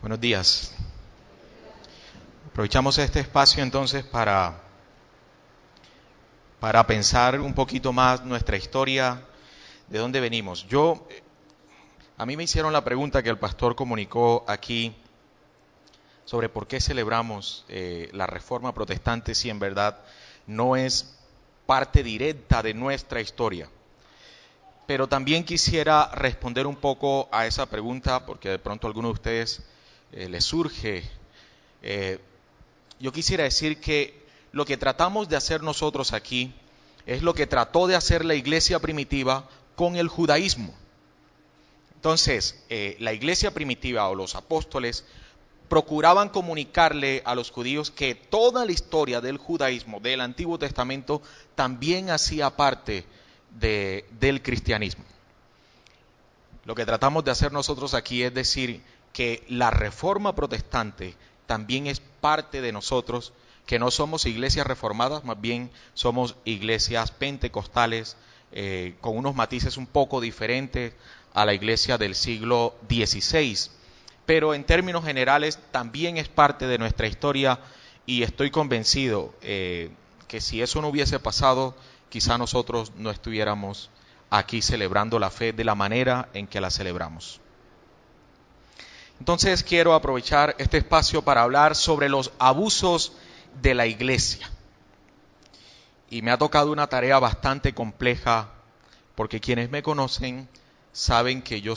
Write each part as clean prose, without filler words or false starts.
Buenos días. Aprovechamos este espacio entonces para pensar un poquito más nuestra historia, de dónde venimos. A mí me hicieron la pregunta que el pastor comunicó aquí sobre por qué celebramos la Reforma Protestante si en verdad no es parte directa de nuestra historia. Pero también quisiera responder un poco a esa pregunta porque de pronto a alguno de ustedes les surge. Yo quisiera decir que lo que tratamos de hacer nosotros aquí es lo que trató de hacer la iglesia primitiva con el judaísmo. Entonces, la iglesia primitiva o los apóstoles procuraban comunicarle a los judíos que toda la historia del judaísmo, del Antiguo Testamento, también hacía parte del cristianismo. Lo que tratamos de hacer nosotros aquí es decir que la Reforma Protestante también es parte de nosotros, que no somos iglesias reformadas, más bien somos iglesias pentecostales con unos matices un poco diferentes a la iglesia del siglo XVI. Pero en términos generales también es parte de nuestra historia y estoy convencido que si eso no hubiese pasado, quizá nosotros no estuviéramos aquí celebrando la fe de la manera en que la celebramos. Entonces quiero aprovechar este espacio para hablar sobre los abusos de la iglesia. Y me ha tocado una tarea bastante compleja porque quienes me conocen saben que yo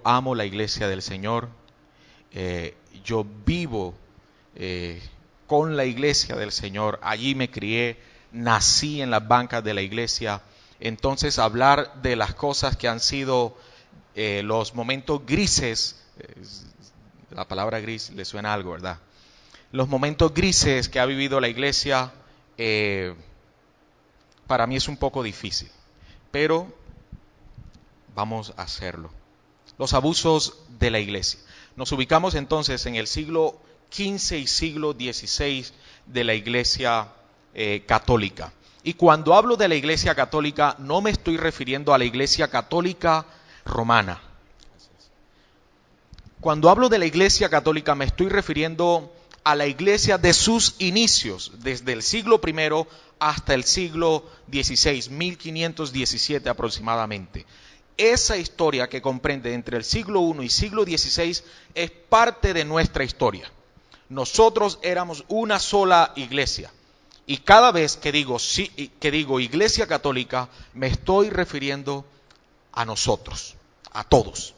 amo la iglesia del Señor, yo vivo con la iglesia del Señor, allí me crié, nací en las bancas de la iglesia. Entonces hablar de las cosas que han sido los momentos grises, la palabra gris le suena algo, ¿verdad? Los momentos grises que ha vivido la iglesia, para mí es un poco difícil, pero vamos a hacerlo. Los abusos de la iglesia. Nos ubicamos entonces en el siglo XV y siglo XVI de la iglesia católica. Y cuando hablo de la iglesia católica, no me estoy refiriendo a la iglesia católica romana. Cuando hablo de la iglesia católica, me estoy refiriendo a la iglesia de sus inicios, desde el siglo I hasta el siglo XVI, 1517 aproximadamente. Esa historia que comprende entre el siglo I y siglo XVI es parte de nuestra historia. Nosotros éramos una sola iglesia. Y cada vez que digo iglesia católica, me estoy refiriendo a nosotros, a todos.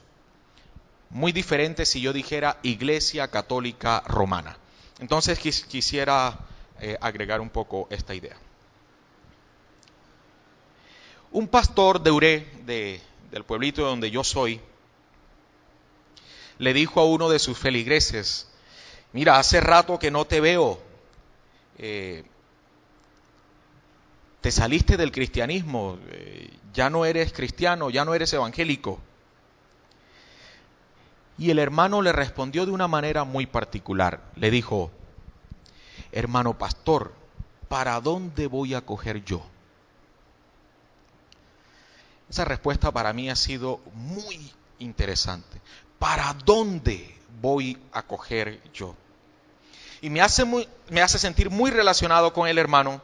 Muy diferente si yo dijera iglesia católica romana. Entonces quisiera agregar un poco esta idea. Un pastor de Uré, del pueblito donde yo soy, le dijo a uno de sus feligreses: mira, hace rato que no te veo, te saliste del cristianismo, ya no eres cristiano, ya no eres evangélico. Y el hermano le respondió de una manera muy particular. Le dijo: hermano pastor, ¿para dónde voy a coger yo? Esa respuesta para mí ha sido muy interesante. ¿Para dónde voy a coger yo? Y me hace sentir muy relacionado con el hermano,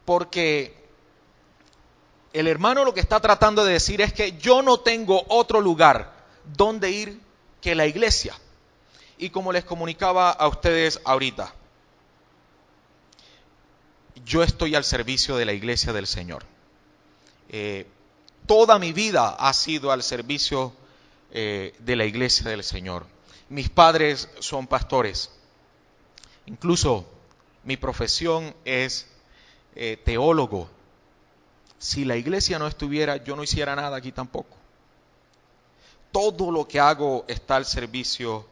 porque el hermano lo que está tratando de decir es que yo no tengo otro lugar donde ir que la iglesia. Y como les comunicaba a ustedes ahorita, yo estoy al servicio de la iglesia del Señor. Toda mi vida ha sido al servicio de la iglesia del Señor. Mis padres son pastores. Incluso mi profesión es teólogo. Si la iglesia no estuviera, yo no hiciera nada aquí tampoco. Todo lo que hago está al servicio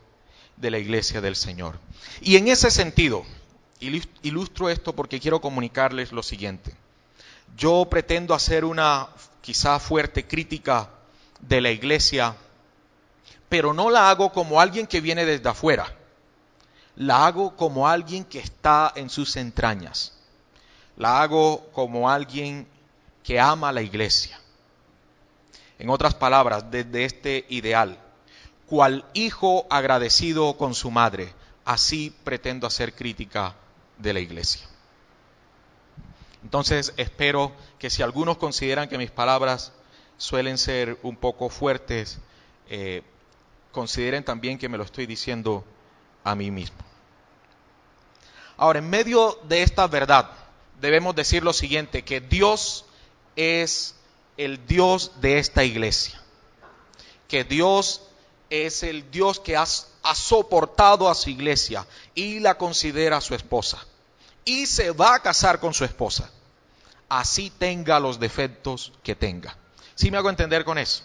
de la iglesia del Señor. Y en ese sentido, ilustro esto porque quiero comunicarles lo siguiente. Yo pretendo hacer una quizá fuerte crítica de la iglesia, pero no la hago como alguien que viene desde afuera. La hago como alguien que está en sus entrañas. La hago como alguien que ama a la iglesia. En otras palabras, desde este ideal. cual hijo agradecido con su madre, así pretendo hacer crítica de la iglesia. Entonces espero que si algunos consideran que mis palabras suelen ser un poco fuertes, consideren también que me lo estoy diciendo a mí mismo. Ahora, en medio de esta verdad, debemos decir lo siguiente, que Dios es el Dios de esta iglesia, que Dios es el Dios que ha soportado a su iglesia y la considera su esposa, y se va a casar con su esposa, así tenga los defectos que tenga. ¿Sí me hago entender con eso?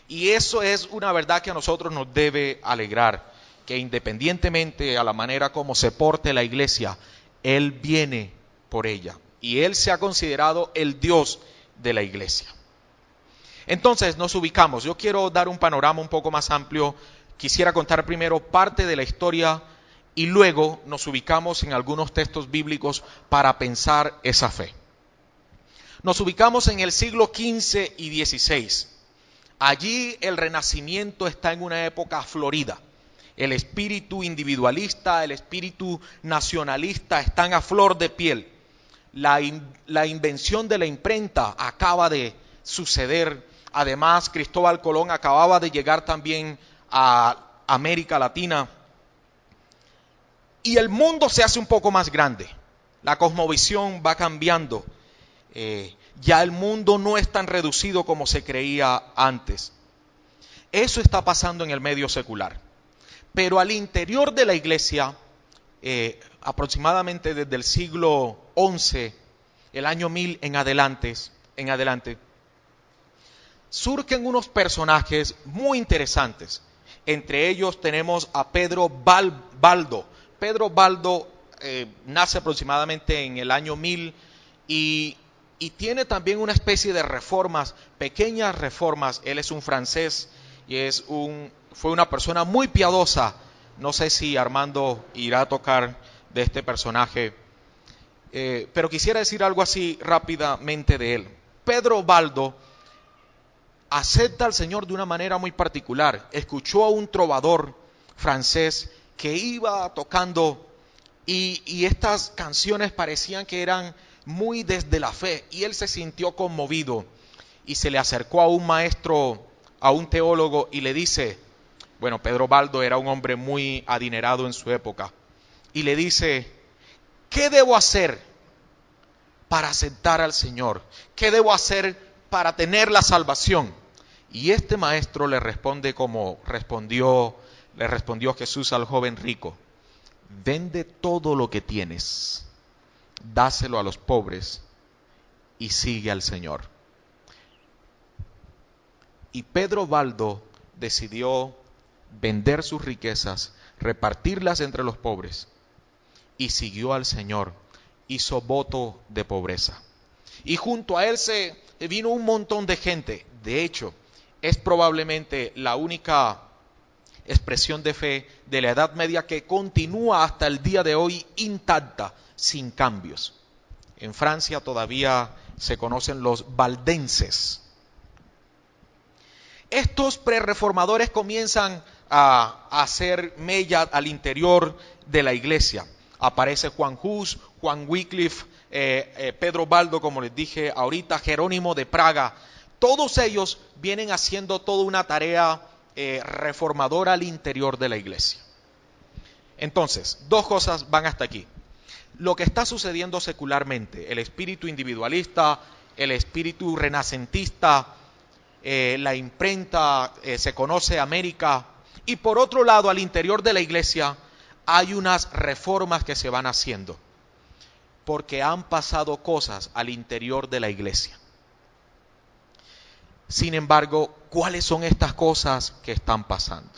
Y eso es una verdad que a nosotros nos debe alegrar, que independientemente a la manera como se porte la iglesia, Él viene por ella. Y Él se ha considerado el Dios de la iglesia. Entonces nos ubicamos. Yo quiero dar un panorama un poco más amplio. Quisiera contar primero parte de la historia y luego nos ubicamos en algunos textos bíblicos para pensar esa fe. Nos ubicamos en el siglo XV y XVI. Allí el Renacimiento está en una época florida. El espíritu individualista, el espíritu nacionalista están a flor de piel. La invención de la imprenta acaba de suceder. Además, Cristóbal Colón acababa de llegar también a América Latina. Y el mundo se hace un poco más grande. La cosmovisión va cambiando. Ya el mundo no es tan reducido como se creía antes. Eso está pasando en el medio secular. Pero al interior de la iglesia, aproximadamente desde el siglo XI, el año 1000 en adelante, surgen unos personajes muy interesantes. Entre ellos tenemos a Pedro Baldo. Pedro Baldo nace aproximadamente en el año 1000 y tiene también una especie de reformas, pequeñas reformas. Él es un francés y fue una persona muy piadosa. No sé si Armando irá a tocar de este personaje, pero quisiera decir algo así rápidamente de él. Pedro Baldo acepta al Señor de una manera muy particular. Escuchó a un trovador francés que iba tocando y estas canciones parecían que eran muy desde la fe, y él se sintió conmovido y se le acercó a un maestro, a un teólogo, y le dice, bueno, Pedro Baldo era un hombre muy adinerado en su época, y le dice, ¿qué debo hacer para aceptar al Señor? ¿Qué debo hacer para tener la salvación? Y este maestro le responde como le respondió Jesús al joven rico, vende todo lo que tienes, dáselo a los pobres y sigue al Señor. Y Pedro Baldo decidió vender sus riquezas, repartirlas entre los pobres y siguió al Señor. Hizo voto de pobreza. Y junto a él se vino un montón de gente. De hecho, es probablemente la única expresión de fe de la Edad Media que continúa hasta el día de hoy intacta, sin cambios. En Francia todavía se conocen los valdenses. Estos prerreformadores comienzan a hacer mella al interior de la iglesia. Aparece Juan Hus, Juan Wycliffe, Pedro Baldo, como les dije ahorita, Jerónimo de Praga. Todos ellos vienen haciendo toda una tarea reformadora al interior de la iglesia. Entonces, dos cosas van hasta aquí. Lo que está sucediendo secularmente, el espíritu individualista, el espíritu renacentista, la imprenta, se conoce América, y por otro lado, al interior de la iglesia, hay unas reformas que se van haciendo, porque han pasado cosas al interior de la iglesia. Sin embargo, ¿cuáles son estas cosas que están pasando?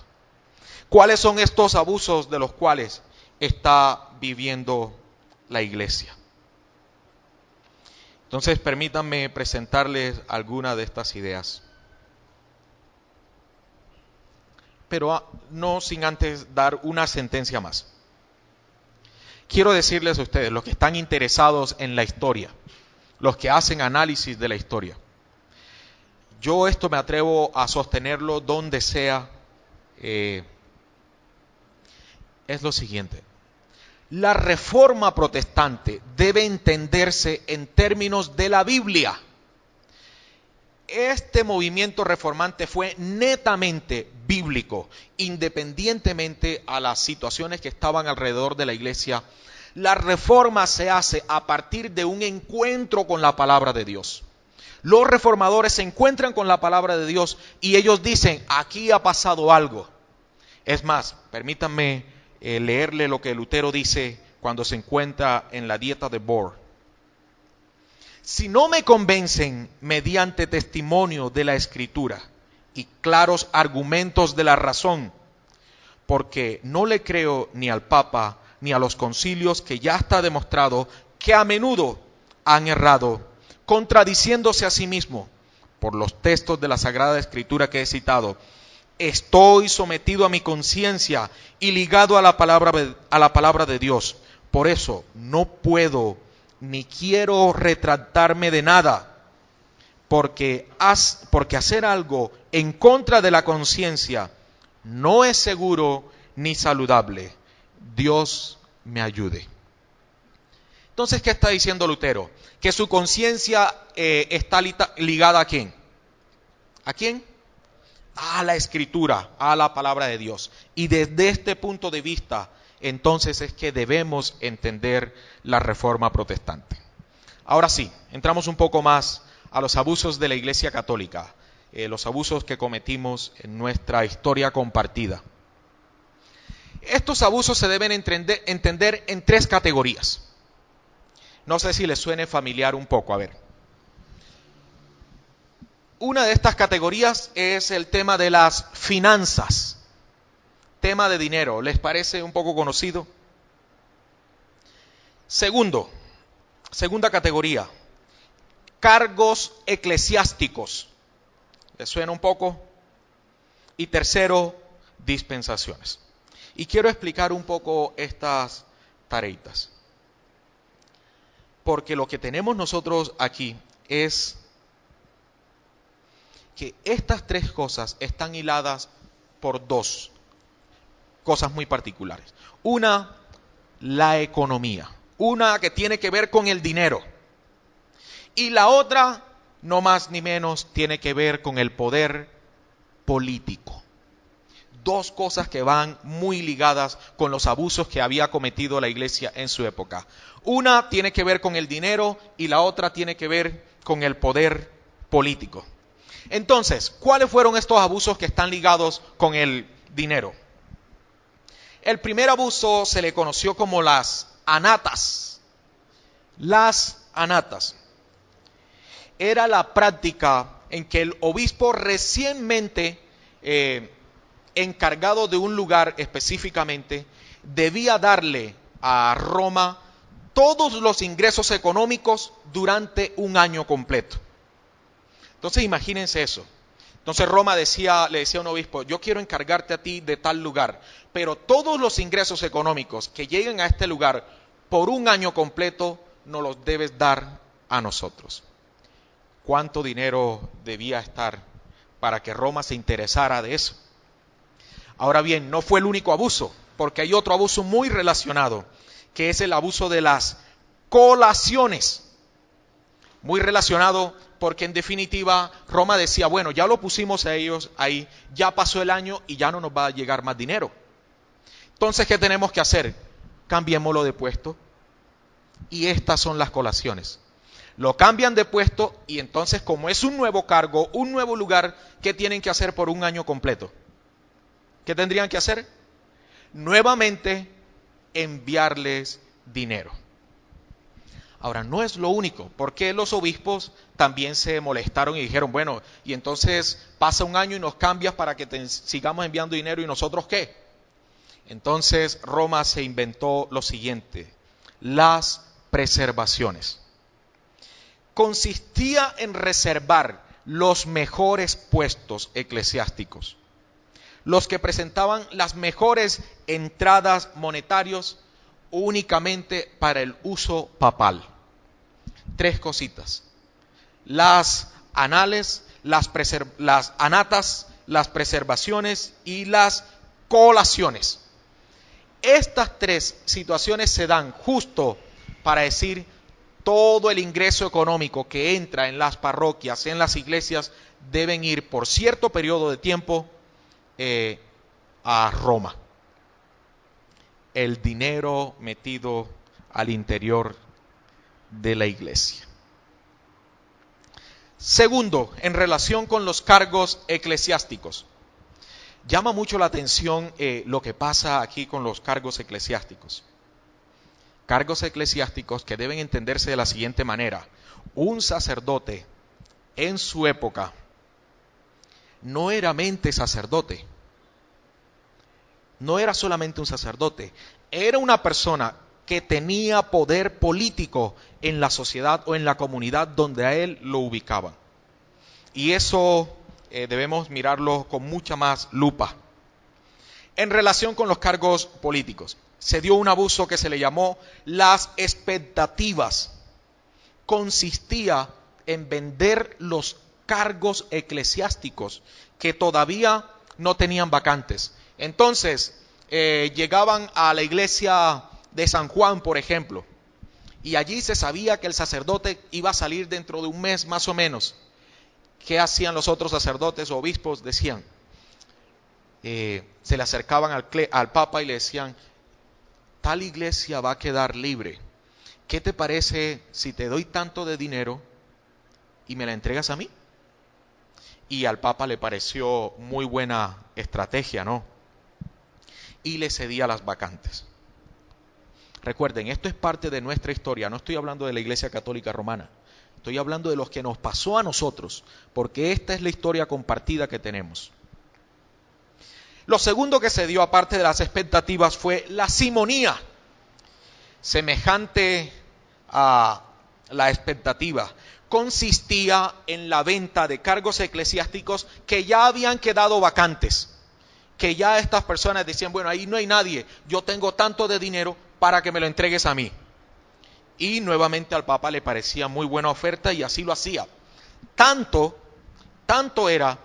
¿Cuáles son estos abusos de los cuales está viviendo la iglesia? Entonces, permítanme presentarles algunas de estas ideas. Pero no sin antes dar una sentencia más. Quiero decirles a ustedes, los que están interesados en la historia, los que hacen análisis de la historia, yo esto me atrevo a sostenerlo donde sea, es lo siguiente. La reforma protestante debe entenderse en términos de la Biblia. Este movimiento reformante fue netamente bíblico, independientemente a las situaciones que estaban alrededor de la iglesia. La reforma se hace a partir de un encuentro con la palabra de Dios. Los reformadores se encuentran con la palabra de Dios y ellos dicen, aquí ha pasado algo. Es más, permítanme leerle lo que Lutero dice cuando se encuentra en la dieta de Bohr. Si no me convencen mediante testimonio de la Escritura y claros argumentos de la razón, porque no le creo ni al Papa ni a los concilios, que ya está demostrado que a menudo han errado, contradiciéndose a sí mismo por los textos de la Sagrada Escritura que he citado. Estoy sometido a mi conciencia y ligado a la palabra de Dios. Por eso no puedo ni quiero retractarme de nada, porque hacer algo en contra de la conciencia no es seguro ni saludable. Dios me ayude. Entonces, ¿qué está diciendo Lutero? Que su conciencia está ligada ¿a quién? ¿A quién? A la Escritura, a la palabra de Dios. Y desde este punto de vista, entonces es que debemos entender la reforma protestante. Ahora sí, entramos un poco más a los abusos de la Iglesia Católica, los abusos que cometimos en nuestra historia compartida. Estos abusos se deben entender en tres categorías. No sé si les suene familiar un poco, a ver. Una de estas categorías es el tema de las finanzas, tema de dinero. ¿Les parece un poco conocido? Segunda categoría, cargos eclesiásticos. ¿Les suena un poco? Y tercero, dispensaciones. Y quiero explicar un poco estas tareitas. Porque lo que tenemos nosotros aquí es que estas tres cosas están hiladas por dos cosas muy particulares. Una, la economía. Una que tiene que ver con el dinero. Y la otra, no más ni menos, tiene que ver con el poder político. Dos cosas que van muy ligadas con los abusos que había cometido la iglesia en su época. Una tiene que ver con el dinero y la otra tiene que ver con el poder político. Entonces, ¿cuáles fueron estos abusos que están ligados con el dinero? El primer abuso se le conoció como las anatas. Las anatas. Era la práctica en que el obispo recientemente encargado de un lugar específicamente, debía darle a Roma todos los ingresos económicos durante un año completo. Entonces imagínense eso. Entonces Roma le decía a un obispo, yo quiero encargarte a ti de tal lugar, pero todos los ingresos económicos que lleguen a este lugar por un año completo, nos los debes dar a nosotros. ¿Cuánto dinero debía estar para que Roma se interesara de eso? Ahora bien, no fue el único abuso, porque hay otro abuso muy relacionado, que es el abuso de las colaciones. Muy relacionado porque en definitiva Roma decía, bueno, ya lo pusimos a ellos ahí, ya pasó el año y ya no nos va a llegar más dinero. Entonces, ¿qué tenemos que hacer? Cambiémoslo de puesto. Y estas son las colaciones. Lo cambian de puesto y entonces, como es un nuevo cargo, un nuevo lugar, ¿qué tienen que hacer por un año completo? ¿Qué tendrían que hacer? Nuevamente enviarles dinero. Ahora, no es lo único, porque los obispos también se molestaron y dijeron, bueno, y entonces pasa un año y nos cambias para que te sigamos enviando dinero, ¿y nosotros qué? Entonces Roma se inventó lo siguiente, las preservaciones. Consistía en reservar los mejores puestos eclesiásticos, los que presentaban las mejores entradas monetarios únicamente para el uso papal. Tres cositas. Las anales, las anatas las preservaciones y las colaciones. Estas tres situaciones se dan justo para decir todo el ingreso económico que entra en las parroquias, en las iglesias, deben ir por cierto periodo de tiempo a Roma. El dinero metido al interior de la iglesia. Segundo, en relación con los cargos eclesiásticos. Llama mucho la atención lo que pasa aquí con los cargos eclesiásticos. Cargos eclesiásticos que deben entenderse de la siguiente manera. Un sacerdote en su época no era mente sacerdote. No era solamente un sacerdote. Era una persona que tenía poder político en la sociedad o en la comunidad donde a él lo ubicaban. Y eso debemos mirarlo con mucha más lupa. En relación con los cargos políticos, se dio un abuso que se le llamó las expectativas. Consistía en vender los cargos eclesiásticos que todavía no tenían vacantes. Entonces, llegaban a la iglesia de San Juan, por ejemplo, y allí se sabía que el sacerdote iba a salir dentro de un mes más o menos. ¿Qué hacían los otros sacerdotes o obispos? Decían, se le acercaban al Papa y le decían, tal iglesia va a quedar libre. ¿Qué te parece si te doy tanto de dinero y me la entregas a mí? Y al Papa le pareció muy buena estrategia, ¿no? Y le cedía las vacantes. Recuerden, esto es parte de nuestra historia. No estoy hablando de la Iglesia Católica Romana. Estoy hablando de lo que nos pasó a nosotros, porque esta es la historia compartida que tenemos. Lo segundo que se dio, aparte de las expectativas, fue la simonía. Semejante a la expectativa, consistía en la venta de cargos eclesiásticos que ya habían quedado vacantes. Que ya estas personas decían, bueno, ahí no hay nadie, yo tengo tanto de dinero para que me lo entregues a mí. Y nuevamente al Papa le parecía muy buena oferta y así lo hacía. Tanto era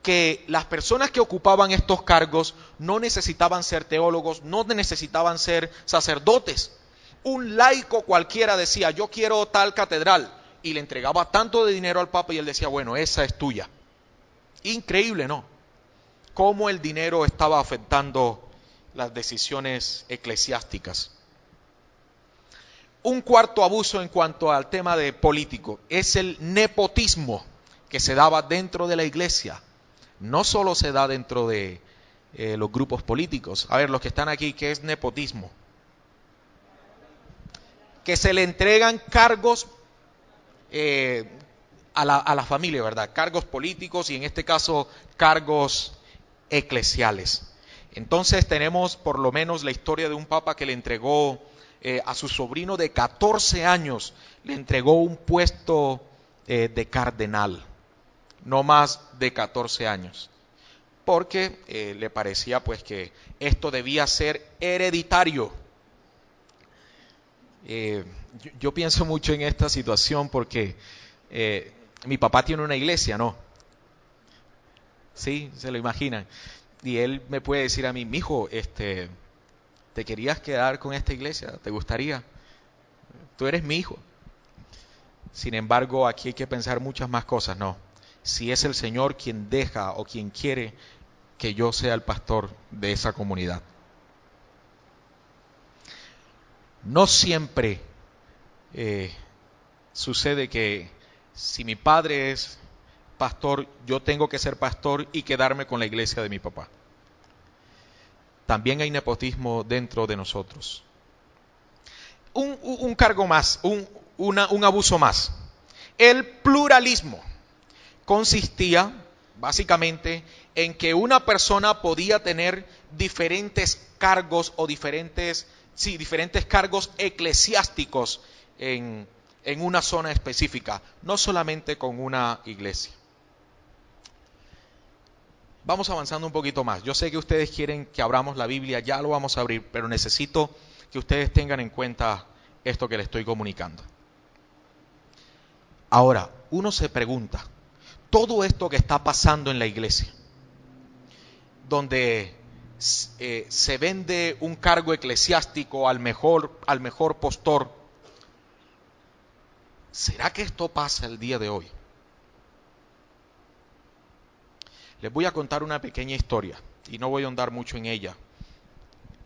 que las personas que ocupaban estos cargos no necesitaban ser teólogos, no necesitaban ser sacerdotes. Un laico cualquiera decía, yo quiero tal catedral, y le entregaba tanto de dinero al Papa y él decía, bueno, esa es tuya. Increíble, ¿no? Cómo el dinero estaba afectando las decisiones eclesiásticas. Un cuarto abuso en cuanto al tema de político es el nepotismo que se daba dentro de la iglesia. No solo se da dentro de los grupos políticos. A ver, los que están aquí, ¿qué es nepotismo? Que se le entregan cargos a la familia, ¿verdad? Cargos políticos y en este caso cargos eclesiales. Entonces tenemos por lo menos la historia de un papa que le entregó a su sobrino de 14 años, le entregó un puesto de cardenal, no más de 14 años, porque le parecía pues que esto debía ser hereditario. Yo pienso mucho en esta situación porque mi papá tiene una iglesia, ¿no? Sí, se lo imaginan. Y él me puede decir a mí, mijo, ¿te querías quedar con esta iglesia? ¿Te gustaría? Tú eres mi hijo. Sin embargo, aquí hay que pensar muchas más cosas, ¿no? Si es el Señor quien deja o quien quiere que yo sea el pastor de esa comunidad. No siempre sucede que si mi padre es pastor, yo tengo que ser pastor y quedarme con la iglesia de mi papá. También hay nepotismo dentro de nosotros. Un cargo más, un abuso más. El pluralismo consistía básicamente en que una persona podía tener diferentes cargos o diferentes cargos eclesiásticos en una zona específica, no solamente con una iglesia. Vamos avanzando un poquito más. Yo sé que ustedes quieren que abramos la Biblia, ya lo vamos a abrir, pero necesito que ustedes tengan en cuenta esto que les estoy comunicando. Ahora, uno se pregunta, todo esto que está pasando en la iglesia, donde se vende un cargo eclesiástico al mejor postor. ¿Será que esto pasa el día de hoy? Les voy a contar una pequeña historia y no voy a ahondar mucho en ella,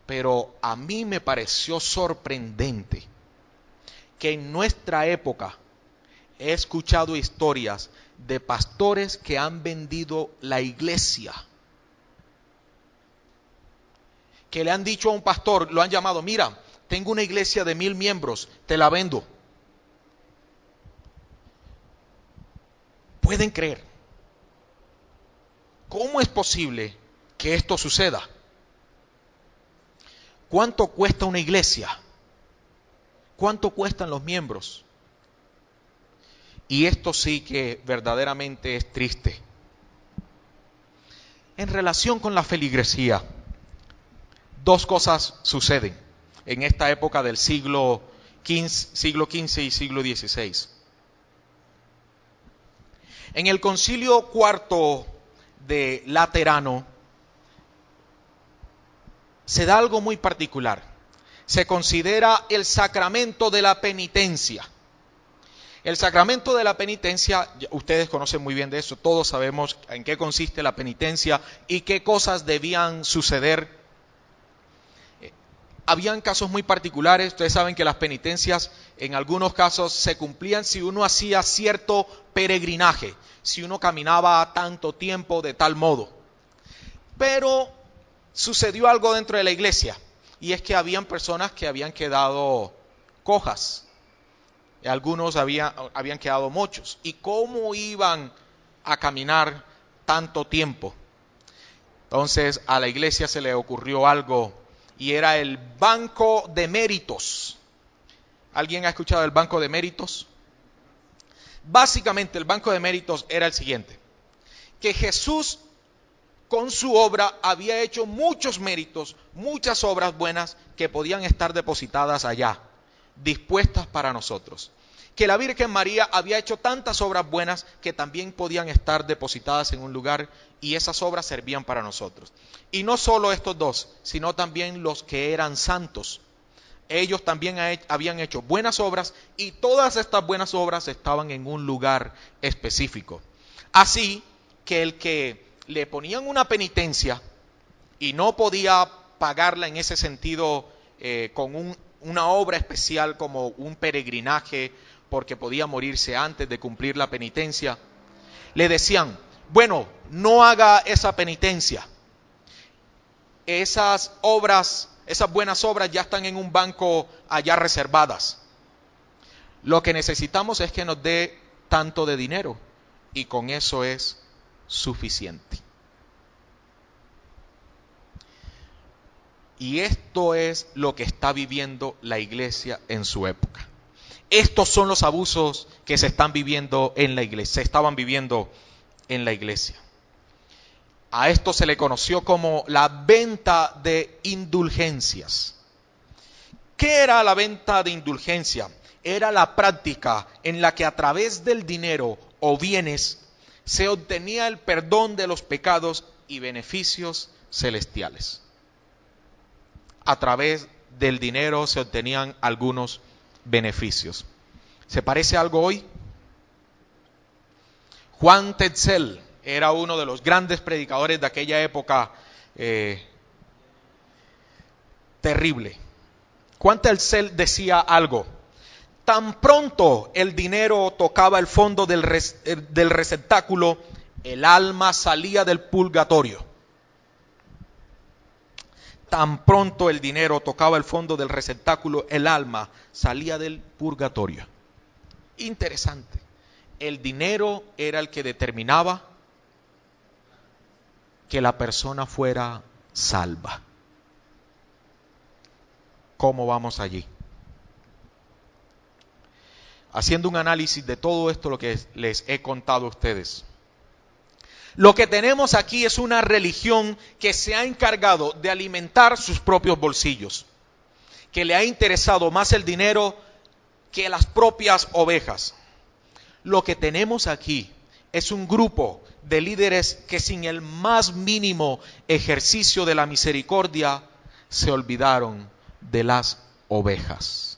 pero a mí me pareció sorprendente que en nuestra época he escuchado historias de pastores que han vendido la iglesia, que le han dicho a un pastor, lo han llamado, mira, tengo una iglesia de 1000 miembros, te la vendo. ¿Pueden creer? ¿Cómo es posible que esto suceda? ¿Cuánto cuesta una iglesia? ¿Cuánto cuestan los miembros? Y esto sí que verdaderamente es triste. En relación con la feligresía, dos cosas suceden en esta época del siglo XV y siglo XVI. En el Concilio IV de Laterano se da algo muy particular. Se considera el sacramento de la penitencia. El sacramento de la penitencia, ustedes conocen muy bien de eso, todos sabemos en qué consiste la penitencia y qué cosas debían suceder. Habían casos muy particulares, ustedes saben que las penitencias en algunos casos se cumplían si uno hacía cierto peregrinaje, si uno caminaba tanto tiempo de tal modo. Pero sucedió algo dentro de la iglesia, y es que habían personas que habían quedado cojas, y algunos habían quedado mochos. ¿Y cómo iban a caminar tanto tiempo? Entonces a la iglesia se le ocurrió algo, y era el banco de méritos. ¿Alguien ha escuchado del banco de méritos? Básicamente el banco de méritos era el siguiente: que Jesús con su obra había hecho muchos méritos, muchas obras buenas que podían estar depositadas allá, dispuestas para nosotros. Que la Virgen María había hecho tantas obras buenas que también podían estar depositadas en un lugar, y esas obras servían para nosotros. Y no solo estos dos, sino también los que eran santos. Ellos también habían hecho buenas obras, y todas estas buenas obras estaban en un lugar específico. Así que el que le ponían una penitencia y no podía pagarla en ese sentido con una obra especial como un peregrinaje, porque podía morirse antes de cumplir la penitencia, le decían, bueno, no haga esa penitencia. Esas obras, esas buenas obras ya están en un banco allá reservadas. Lo que necesitamos es que nos dé tanto de dinero, y con eso es suficiente. Y esto es lo que está viviendo la iglesia en su época. Estos son los abusos que se están viviendo en la iglesia, se estaban viviendo en la iglesia. A esto se le conoció como la venta de indulgencias. ¿Qué era la venta de indulgencia? Era la práctica en la que a través del dinero o bienes se obtenía el perdón de los pecados y beneficios celestiales. A través del dinero se obtenían algunos beneficios. ¿Se parece algo hoy? Juan Tetzel era uno de los grandes predicadores de aquella época terrible. Juan Tetzel decía algo: tan pronto el dinero tocaba el fondo del receptáculo, el alma salía del purgatorio. Tan pronto el dinero tocaba el fondo del receptáculo, el alma salía del purgatorio. Interesante. El dinero era el que determinaba que la persona fuera salva. ¿Cómo vamos allí? Haciendo un análisis de todo esto, lo que les he contado a ustedes, lo que tenemos aquí es una religión que se ha encargado de alimentar sus propios bolsillos, que le ha interesado más el dinero que las propias ovejas. Lo que tenemos aquí es un grupo de líderes que sin el más mínimo ejercicio de la misericordia se olvidaron de las ovejas.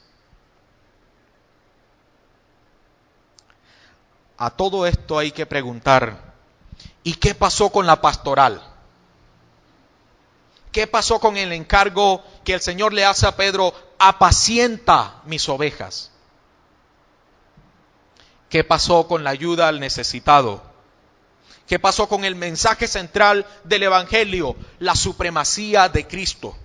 A todo esto hay que preguntar, ¿y qué pasó con la pastoral? ¿Qué pasó con el encargo que el Señor le hace a Pedro? Apacienta mis ovejas. ¿Qué pasó con la ayuda al necesitado? ¿Qué pasó con el mensaje central del Evangelio? La supremacía de Cristo.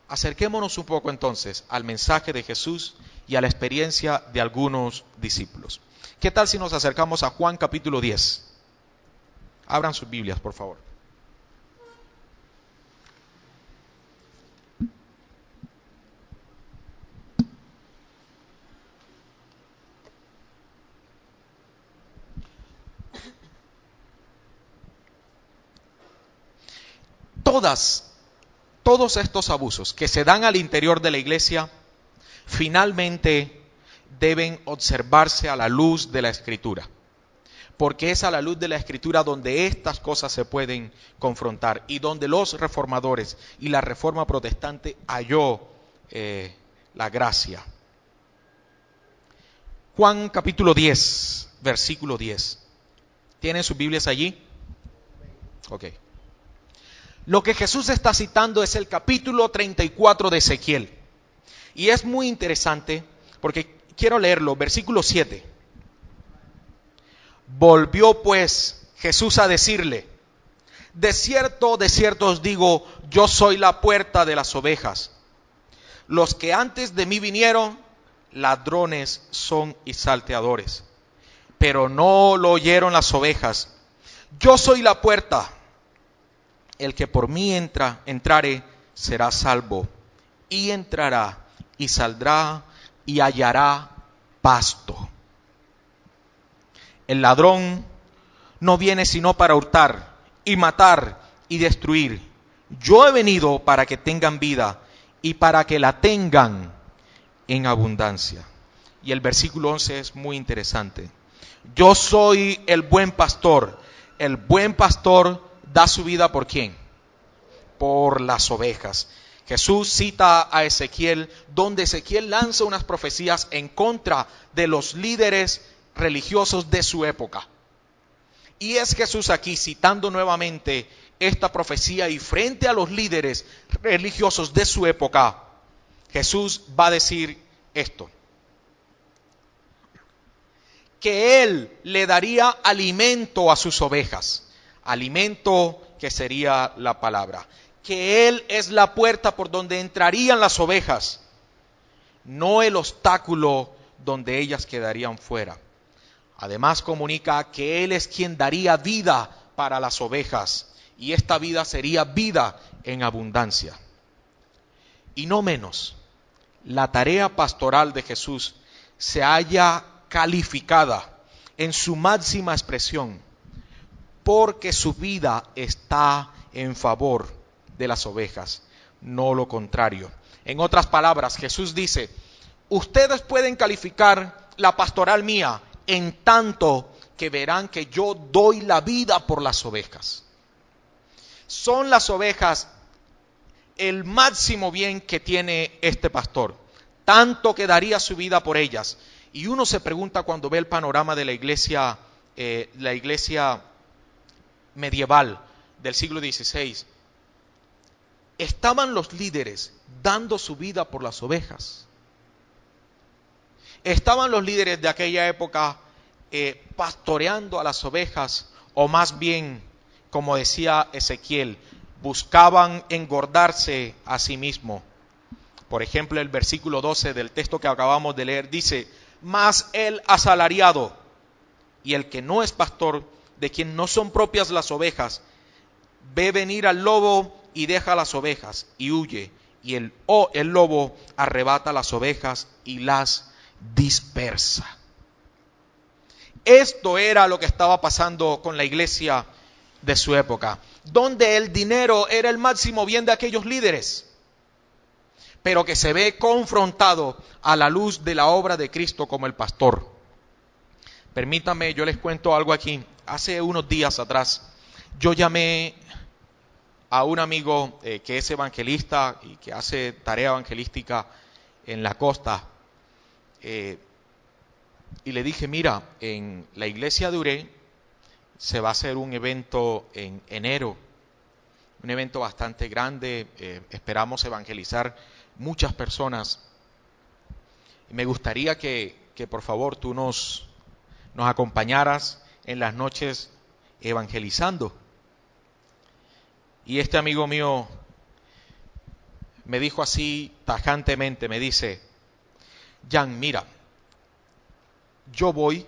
Acerquémonos un poco entonces al mensaje de Jesús y a la experiencia de algunos discípulos. ¿Qué tal si nos acercamos a Juan capítulo 10? Abran sus Biblias, por favor. Todos estos abusos que se dan al interior de la iglesia, finalmente deben observarse a la luz de la Escritura. Porque es a la luz de la Escritura donde estas cosas se pueden confrontar y donde los reformadores y la reforma protestante halló la gracia. Juan capítulo 10, versículo 10. ¿Tienen sus Biblias allí? Ok. Lo que Jesús está citando es el capítulo 34 de Ezequiel. Y es muy interesante porque quiero leerlo, versículo 7. Volvió pues Jesús a decirle: de cierto os digo, yo soy la puerta de las ovejas. Los que antes de mí vinieron, ladrones son y salteadores, pero no lo oyeron las ovejas. Yo soy la puerta. El que por mí entrare será salvo, y entrará y saldrá y hallará pasto. El ladrón no viene sino para hurtar y matar y destruir. Yo he venido para que tengan vida y para que la tengan en abundancia. Y el versículo 11 es muy interesante. Yo soy el buen pastor. El buen pastor da su vida ¿por quién? Por las ovejas. Jesús cita a Ezequiel, donde Ezequiel lanza unas profecías en contra de los líderes religiosos de su época. Y es Jesús aquí citando nuevamente esta profecía, y frente a los líderes religiosos de su época, Jesús va a decir esto: que Él le daría alimento a sus ovejas. Alimento que sería la palabra. Que Él es la puerta por donde entrarían las ovejas, no el obstáculo donde ellas quedarían fuera. Además comunica que Él es quien daría vida para las ovejas, y esta vida sería vida en abundancia. Y no menos, la tarea pastoral de Jesús se halla calificada en su máxima expresión, porque su vida está en favor de las ovejas, no lo contrario. En otras palabras, Jesús dice: ustedes pueden calificar la pastoral mía en tanto que verán que yo doy la vida por las ovejas. Son las ovejas el máximo bien que tiene este pastor, tanto que daría su vida por ellas. Y uno se pregunta cuando ve el panorama de la iglesia medieval del siglo XVI, ¿estaban los líderes dando su vida por las ovejas? ¿Estaban los líderes de aquella época pastoreando a las ovejas? O más bien, como decía Ezequiel, buscaban engordarse a sí mismo. Por ejemplo, el versículo 12 del texto que acabamos de leer dice: mas el asalariado y el que no es pastor, de quien no son propias las ovejas, ve venir al lobo y deja las ovejas y huye, y el lobo arrebata las ovejas y las dispersa. Esto era lo que estaba pasando con la iglesia de su época, donde el dinero era el máximo bien de aquellos líderes, pero que se ve confrontado a la luz de la obra de Cristo como el pastor. Permítame, yo les cuento algo aquí. Hace unos días atrás, yo llamé a un amigo que es evangelista y que hace tarea evangelística en la costa, y le dije, mira, en la iglesia de Uré se va a hacer un evento en enero, un evento bastante grande, esperamos evangelizar muchas personas. Me gustaría que por favor tú nos acompañaras en las noches evangelizando. Y este amigo mío me dijo así tajantemente, me dice, Jan, mira, yo voy,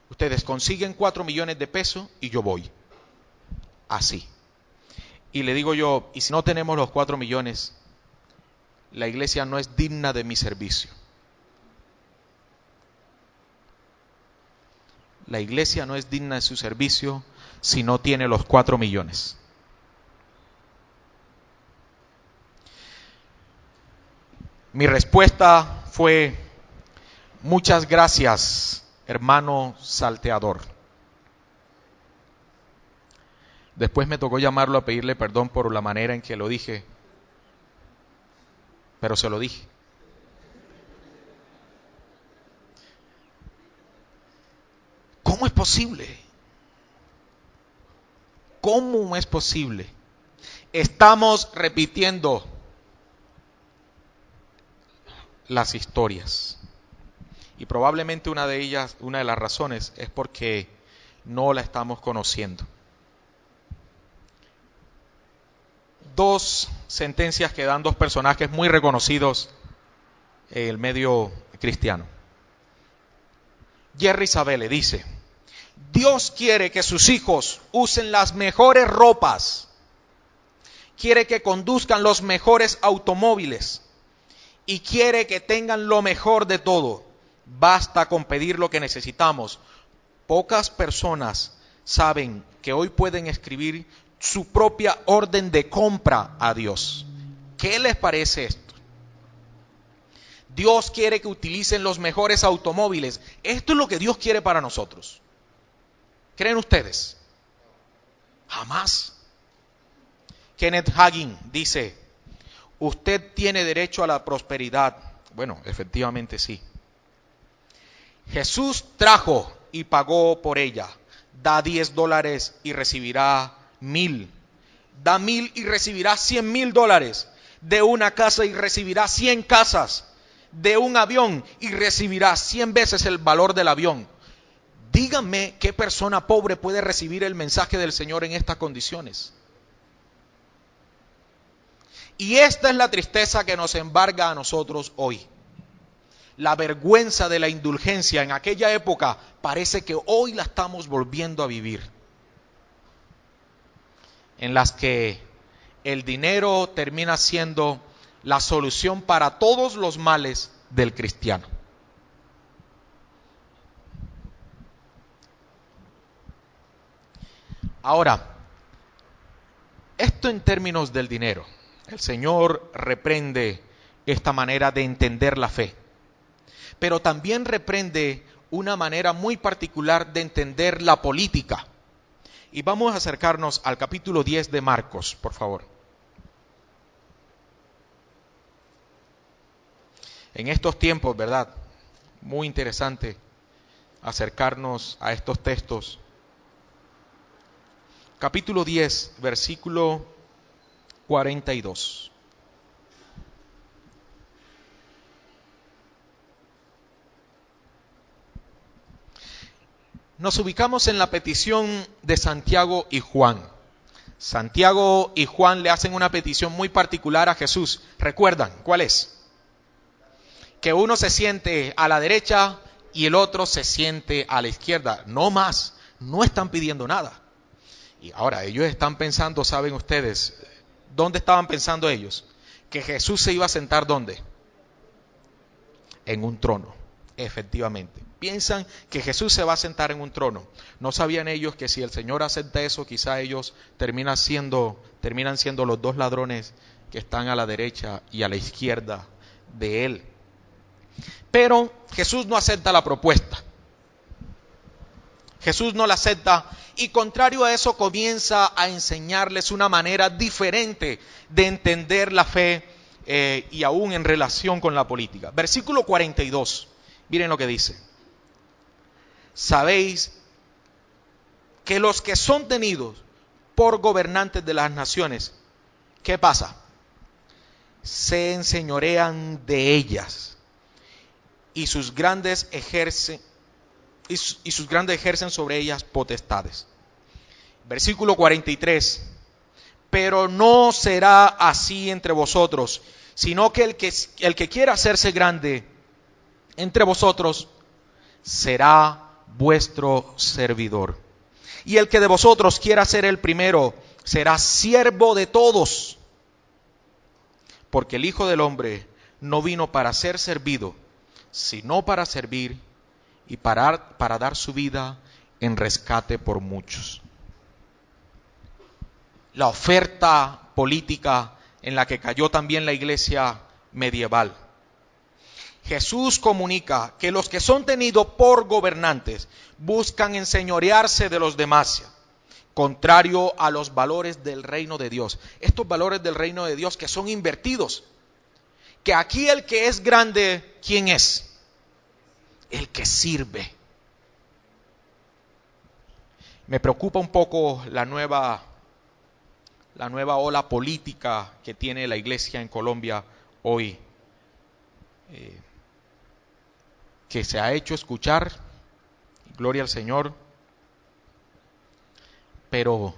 ustedes consiguen 4 millones de pesos y yo voy. Así. Y le digo yo, y si no tenemos los 4 millones, la iglesia no es digna de mi servicio. La iglesia no es digna de su servicio si no tiene los 4 millones. Mi respuesta fue, muchas gracias, hermano salteador. Después me tocó llamarlo a pedirle perdón por la manera en que lo dije, pero se lo dije. ¿Cómo es posible? ¿Cómo es posible? Estamos repitiendo las historias. Y probablemente una de ellas, una de las razones, es porque no la estamos conociendo. Dos sentencias que dan dos personajes muy reconocidos en el medio cristiano. Jerry Savelle dice, Dios quiere que sus hijos usen las mejores ropas, quiere que conduzcan los mejores automóviles y quiere que tengan lo mejor de todo. Basta con pedir lo que necesitamos. Pocas personas saben que hoy pueden escribir su propia orden de compra a Dios. ¿Qué les parece esto? Dios quiere que utilicen los mejores automóviles. Esto es lo que Dios quiere para nosotros. ¿Creen ustedes? Jamás. Kenneth Hagin dice, usted tiene derecho a la prosperidad. Bueno, efectivamente sí. Jesús trajo y pagó por ella. Da $10 y recibirá 1,000. Da 1,000 y recibirá $100,000. De una casa y recibirá 100 casas. De un avión y recibirá 100 veces el valor del avión. Díganme qué persona pobre puede recibir el mensaje del Señor en estas condiciones. Y esta es la tristeza que nos embarga a nosotros hoy. La vergüenza de la indulgencia en aquella época parece que hoy la estamos volviendo a vivir. En las que el dinero termina siendo la solución para todos los males del cristiano. Ahora, esto en términos del dinero. El Señor reprende esta manera de entender la fe, pero también reprende una manera muy particular de entender la política. Y vamos a acercarnos al capítulo 10 de Marcos, por favor. En estos tiempos, ¿verdad? Muy interesante acercarnos a estos textos. Capítulo 10, versículo 42. Nos ubicamos en la petición de Santiago y Juan. Santiago y Juan le hacen una petición muy particular a Jesús. ¿Recuerdan cuál es? Que uno se siente a la derecha y el otro se siente a la izquierda. No más, no están pidiendo nada. Y ahora ellos están pensando, ¿saben ustedes? ¿Dónde estaban pensando ellos? Que Jesús se iba a sentar ¿dónde? En un trono, efectivamente. Piensan que Jesús se va a sentar en un trono. No sabían ellos que si el Señor acepta eso, quizá ellos terminan siendo los dos ladrones que están a la derecha y a la izquierda de Él. Pero Jesús no acepta la propuesta. Jesús no la acepta y contrario a eso comienza a enseñarles una manera diferente de entender la fe y aún en relación con la política. Versículo 42, miren lo que dice. Sabéis que los que son tenidos por gobernantes de las naciones, ¿qué pasa? Se enseñorean de ellas y sus grandes ejercen sobre ellas potestades. Versículo 43. Pero no será así entre vosotros, sino que el que quiera hacerse grande entre vosotros será vuestro servidor. Y el que de vosotros quiera ser el primero será siervo de todos. Porque el Hijo del Hombre no vino para ser servido, sino para servir y para dar su vida en rescate por muchos. La oferta política en la que cayó también la iglesia medieval. Jesús comunica que los que son tenidos por gobernantes buscan enseñorearse de los demás, contrario a los valores del reino de Dios. Estos valores del reino de Dios que son invertidos. Que aquí el que es grande, ¿quién es? El que sirve. Me preocupa un poco la nueva ola política que tiene la iglesia en Colombia hoy, que se ha hecho escuchar, gloria al Señor, pero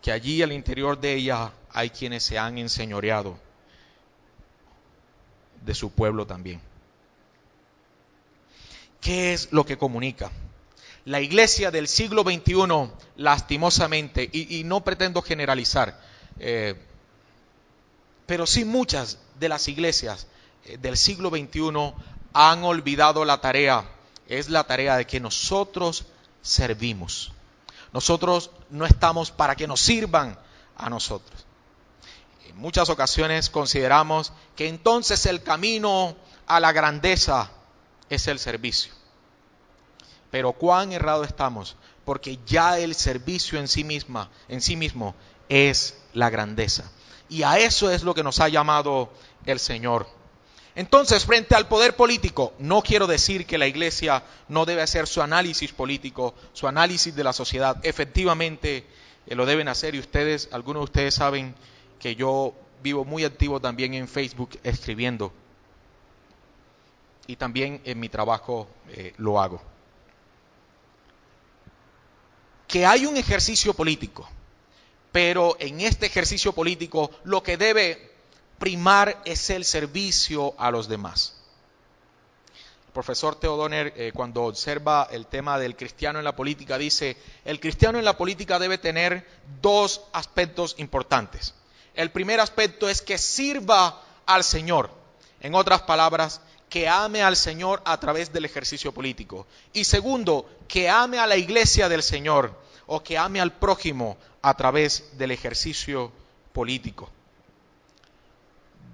que allí al interior de ella hay quienes se han enseñoreado de su pueblo también. ¿Qué es lo que comunica? La iglesia del siglo XXI, lastimosamente, y no pretendo generalizar, pero sí muchas de las iglesias del siglo XXI han olvidado la tarea. Es la tarea de que nosotros servimos. Nosotros no estamos para que nos sirvan a nosotros. En muchas ocasiones consideramos que entonces el camino a la grandeza es el servicio. Pero cuán errado estamos, porque ya el servicio en sí mismo es la grandeza. Y a eso es lo que nos ha llamado el Señor. Entonces, frente al poder político, no quiero decir que la iglesia no debe hacer su análisis político, su análisis de la sociedad. Efectivamente, lo deben hacer y algunos de ustedes saben que yo vivo muy activo también en Facebook escribiendo. Y también en mi trabajo lo hago. Que hay un ejercicio político, pero en este ejercicio político lo que debe primar es el servicio a los demás. El profesor Theo Donner, cuando observa el tema del cristiano en la política, dice: el cristiano en la política debe tener dos aspectos importantes. El primer aspecto es que sirva al Señor. En otras palabras, que ame al Señor a través del ejercicio político. Y segundo, que ame a la iglesia del Señor o que ame al prójimo a través del ejercicio político.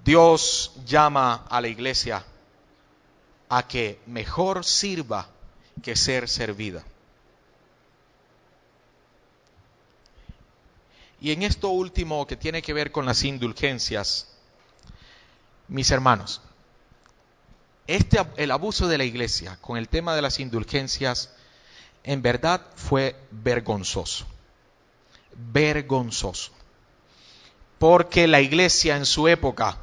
Dios llama a la iglesia a que mejor sirva que ser servida. Y en esto último que tiene que ver con las indulgencias, mis hermanos, el abuso de la iglesia con el tema de las indulgencias en verdad fue vergonzoso. Vergonzoso. Porque la iglesia en su época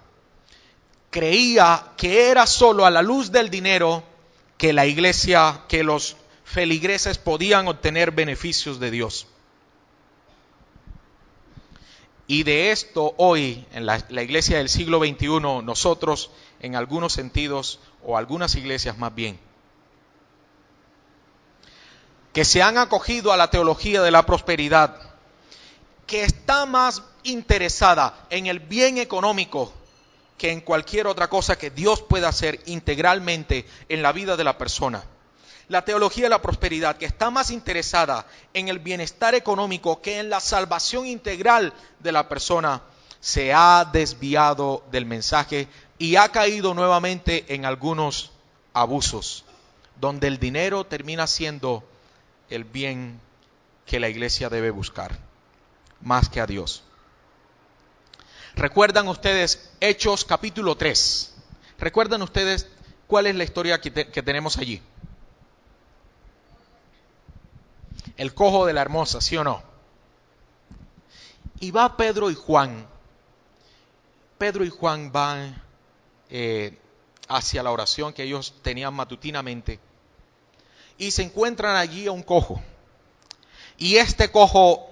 creía que era solo a la luz del dinero que la iglesia, que los feligreses podían obtener beneficios de Dios. Y de esto hoy, en la iglesia del siglo XXI, nosotros en algunos sentidos, o algunas iglesias más bien, que se han acogido a la teología de la prosperidad, que está más interesada en el bien económico que en cualquier otra cosa que Dios pueda hacer integralmente en la vida de la persona. La teología de la prosperidad, que está más interesada en el bienestar económico que en la salvación integral de la persona, se ha desviado del mensaje y ha caído nuevamente en algunos abusos, donde el dinero termina siendo el bien que la iglesia debe buscar, más que a Dios. ¿Recuerdan ustedes Hechos capítulo 3? ¿Recuerdan ustedes cuál es la historia que tenemos allí? El cojo de la hermosa, ¿sí o no? Y va Pedro y Juan. Pedro y Juan van hacia la oración que ellos tenían matutinamente. Y se encuentran allí a un cojo. Y este cojo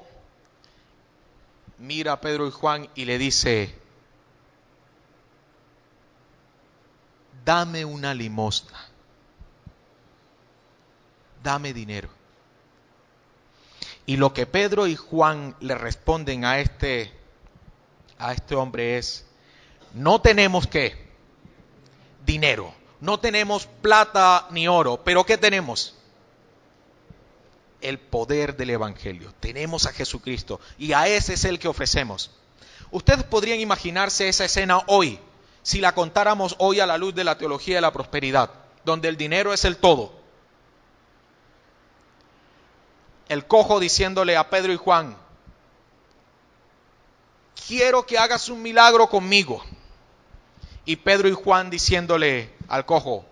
mira a Pedro y Juan y le dice: dame una limosna, dame dinero. Y lo que Pedro y Juan le responden a este hombre es: no tenemos ¿qué? Dinero, no tenemos plata ni oro, pero ¿qué tenemos? El poder del Evangelio. Tenemos a Jesucristo y a ese es el que ofrecemos. Ustedes podrían imaginarse esa escena hoy, si la contáramos hoy a la luz de la teología de la prosperidad, donde el dinero es el todo. El cojo diciéndole a Pedro y Juan: quiero que hagas un milagro conmigo. Y Pedro y Juan diciéndole al cojo: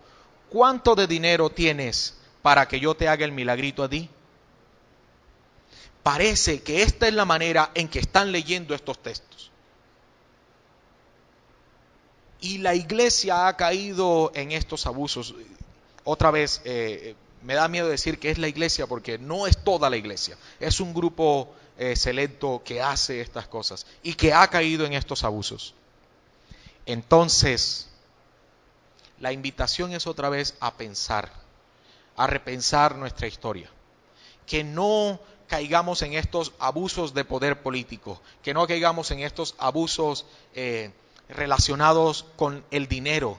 ¿cuánto de dinero tienes para que yo te haga el milagrito a ti? Parece que esta es la manera en que están leyendo estos textos. Y la iglesia ha caído en estos abusos. Otra vez, me da miedo decir que es la iglesia porque no es toda la iglesia. Es un grupo selecto que hace estas cosas y que ha caído en estos abusos. Entonces, la invitación es otra vez a pensar, a repensar nuestra historia. Que no caigamos en estos abusos de poder político, que no caigamos en estos abusos relacionados con el dinero.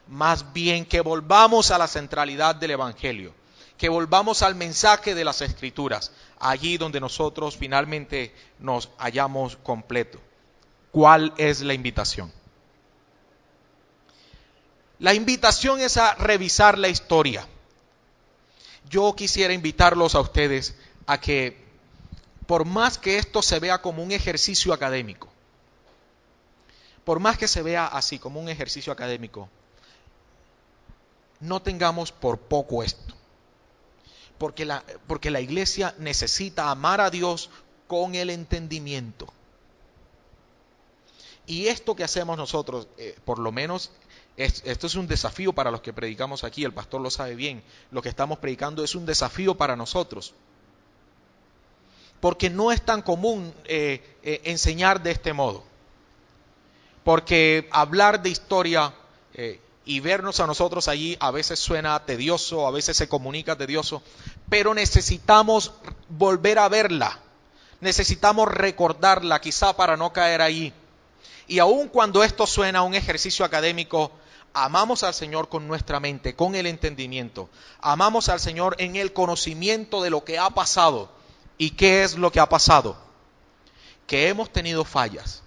Más bien que volvamos a la centralidad del Evangelio, que volvamos al mensaje de las Escrituras, allí donde nosotros finalmente nos hallamos completos. ¿Cuál es la invitación? La invitación es a revisar la historia. Yo quisiera invitarlos a ustedes a que, por más que esto se vea como un ejercicio académico, por más que se vea así como un ejercicio académico, no tengamos por poco esto. Porque la iglesia necesita amar a Dios con el entendimiento. Y esto que hacemos nosotros, por lo menos, esto es un desafío para los que predicamos aquí, el pastor lo sabe bien, lo que estamos predicando es un desafío para nosotros. Porque no es tan común enseñar de este modo. Porque hablar de historia y vernos a nosotros allí a veces suena tedioso, a veces se comunica tedioso, pero necesitamos volver a verla, necesitamos recordarla quizá para no caer ahí. Y aun cuando esto suena a un ejercicio académico, amamos al Señor con nuestra mente, con el entendimiento, amamos al Señor en el conocimiento de lo que ha pasado. ¿Y qué es lo que ha pasado? Que hemos tenido fallas,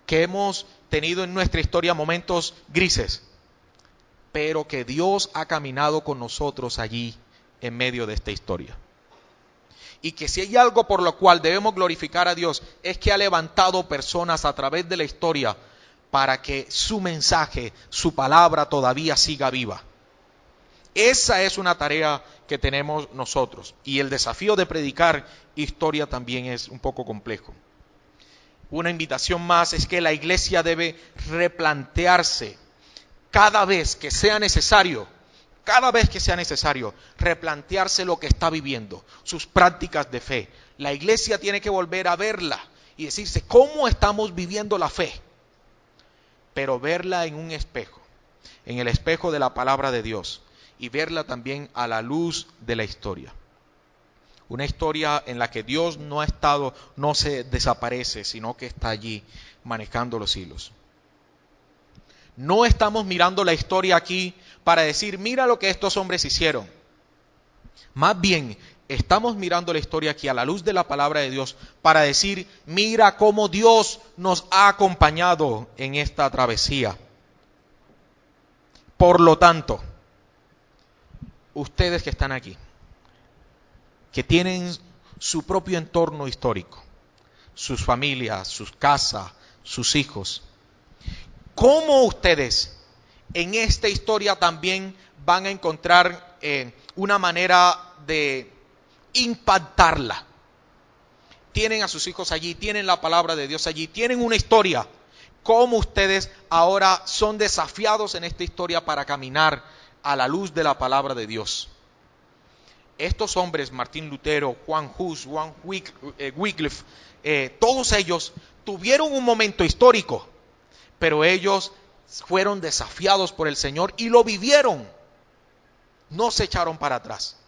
que hemos tenido en nuestra historia momentos grises, pero que Dios ha caminado con nosotros allí en medio de esta historia. Y que si hay algo por lo cual debemos glorificar a Dios, es que ha levantado personas a través de la historia para que su mensaje, su palabra todavía siga viva. Esa es una tarea que tenemos nosotros. Y el desafío de predicar historia también es un poco complejo. Una invitación más es que la iglesia debe replantearse cada vez que sea necesario, replantearse lo que está viviendo, sus prácticas de fe. La iglesia tiene que volver a verla y decirse cómo estamos viviendo la fe, pero verla en un espejo, en el espejo de la palabra de Dios, y verla también a la luz de la historia. Una historia en la que Dios no ha estado, no se desaparece, sino que está allí manejando los hilos. No estamos mirando la historia aquí para decir, mira lo que estos hombres hicieron. Más bien, estamos mirando la historia aquí a la luz de la palabra de Dios para decir, mira cómo Dios nos ha acompañado en esta travesía. Por lo tanto, ustedes que están aquí, que tienen su propio entorno histórico, sus familias, sus casas, sus hijos. ¿Cómo ustedes en esta historia también van a encontrar una manera de impactarla? Tienen a sus hijos allí, tienen la palabra de Dios allí, tienen una historia. ¿Cómo ustedes ahora son desafiados en esta historia para caminar a la luz de la palabra de Dios? Estos hombres, Martín Lutero, Juan Hus, Juan Wycliffe, todos ellos tuvieron un momento histórico, pero ellos fueron desafiados por el Señor y lo vivieron. No se echaron para atrás.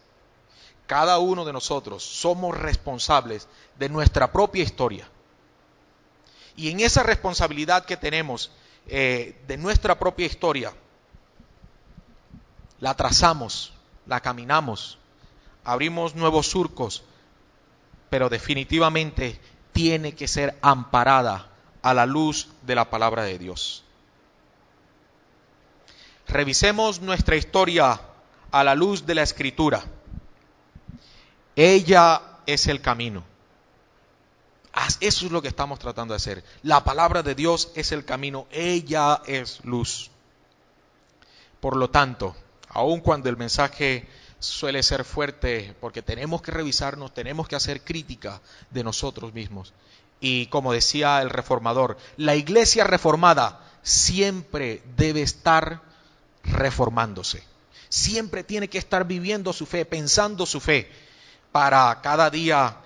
Cada uno de nosotros somos responsables de nuestra propia historia. Y en esa responsabilidad que tenemos de nuestra propia historia, la trazamos, la caminamos, abrimos nuevos surcos, pero definitivamente tiene que ser amparada a la luz de la palabra de Dios. Revisemos nuestra historia a la luz de la Escritura. Ella es el camino. Eso es lo que estamos tratando de hacer. La palabra de Dios es el camino. Ella es luz. Por lo tanto, aun cuando el mensaje suele ser fuerte, porque tenemos que revisarnos, tenemos que hacer crítica de nosotros mismos. Y como decía el reformador, la iglesia reformada siempre debe estar reformándose. Siempre tiene que estar viviendo su fe, pensando su fe, para cada día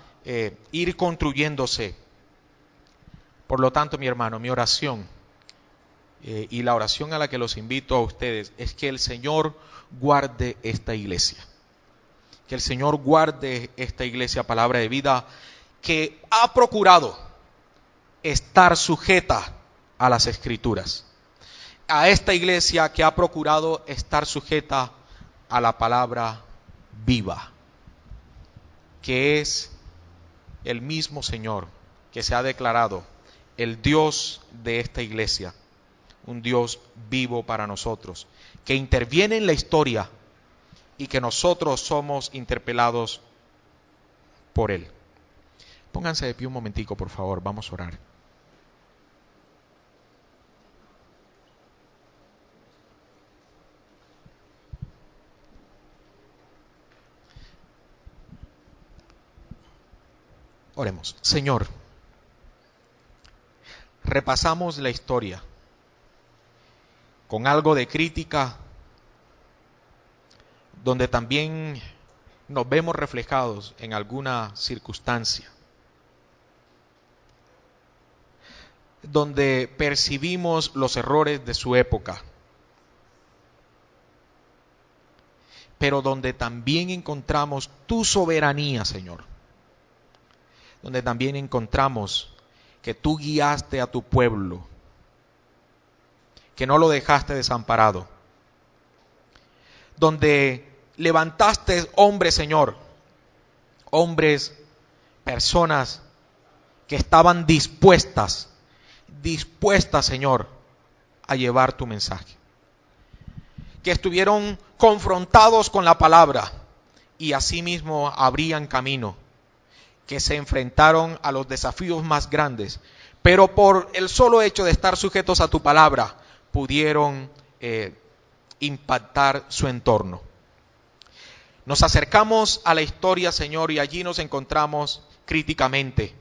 ir construyéndose. Por lo tanto, mi hermano, mi oración y la oración a la que los invito a ustedes es que el Señor guarde esta iglesia. Que el Señor guarde esta iglesia, Palabra de Vida, que ha procurado estar sujeta a las Escrituras. A esta iglesia que ha procurado estar sujeta a la palabra viva, que es el mismo Señor que se ha declarado el Dios de esta iglesia, un Dios vivo para nosotros, que interviene en la historia y que nosotros somos interpelados por Él. Pónganse de pie un momentico, por favor, vamos a orar. Oremos. Señor, repasamos la historia con algo de crítica, donde también nos vemos reflejados en alguna circunstancia, donde percibimos los errores de su época, pero donde también encontramos tu soberanía, Señor, donde también encontramos que tú guiaste a tu pueblo, que no lo dejaste desamparado, donde levantaste hombres, Señor, hombres, personas que estaban dispuestas, Señor, a llevar tu mensaje, que estuvieron confrontados con la palabra y asimismo abrían camino, que se enfrentaron a los desafíos más grandes, pero por el solo hecho de estar sujetos a tu palabra, pudieron impactar su entorno. Nos acercamos a la historia, Señor, y allí nos encontramos críticamente.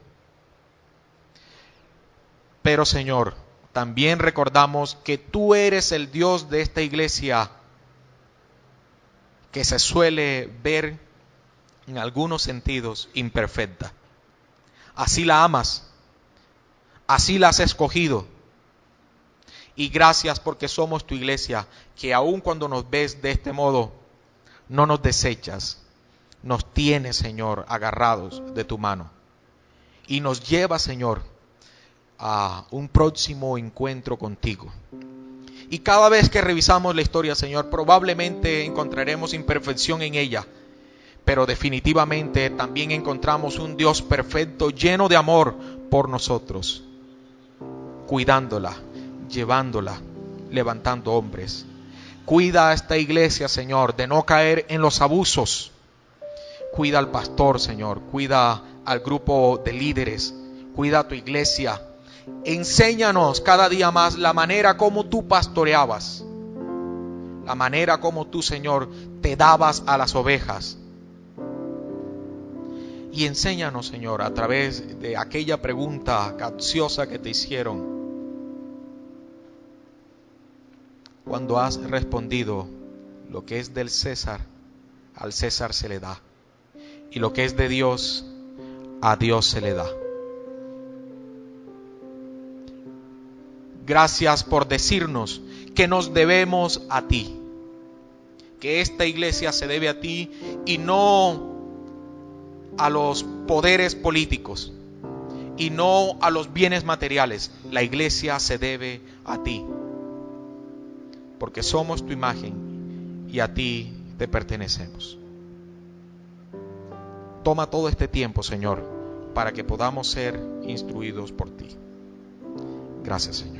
Pero, Señor, también recordamos que tú eres el Dios de esta iglesia que se suele ver en algunos sentidos imperfecta. Así la amas, así la has escogido. Y gracias porque somos tu iglesia, que aun cuando nos ves de este modo, no nos desechas. Nos tienes, Señor, agarrados de tu mano. Y nos llevas, Señor, a un próximo encuentro contigo. Y cada vez que revisamos la historia, Señor, probablemente encontraremos imperfección en ella, pero definitivamente también encontramos un Dios perfecto, lleno de amor por nosotros, cuidándola, llevándola, levantando hombres. Cuida a esta iglesia, Señor, de no caer en los abusos. Cuida al pastor, Señor. Cuida al grupo de líderes. Cuida a tu iglesia. Enséñanos cada día más la manera como tú pastoreabas. La manera como tú, Señor, te dabas a las ovejas. Y enséñanos, Señor, a través de aquella pregunta capciosa que te hicieron. Cuando has respondido, lo que es del César, al César se le da. Y lo que es de Dios, a Dios se le da. Gracias por decirnos que nos debemos a ti. Que esta iglesia se debe a ti y no a los poderes políticos y no a los bienes materiales. La iglesia se debe a ti. Porque somos tu imagen y a ti te pertenecemos. Toma todo este tiempo, Señor, para que podamos ser instruidos por ti. Gracias, Señor.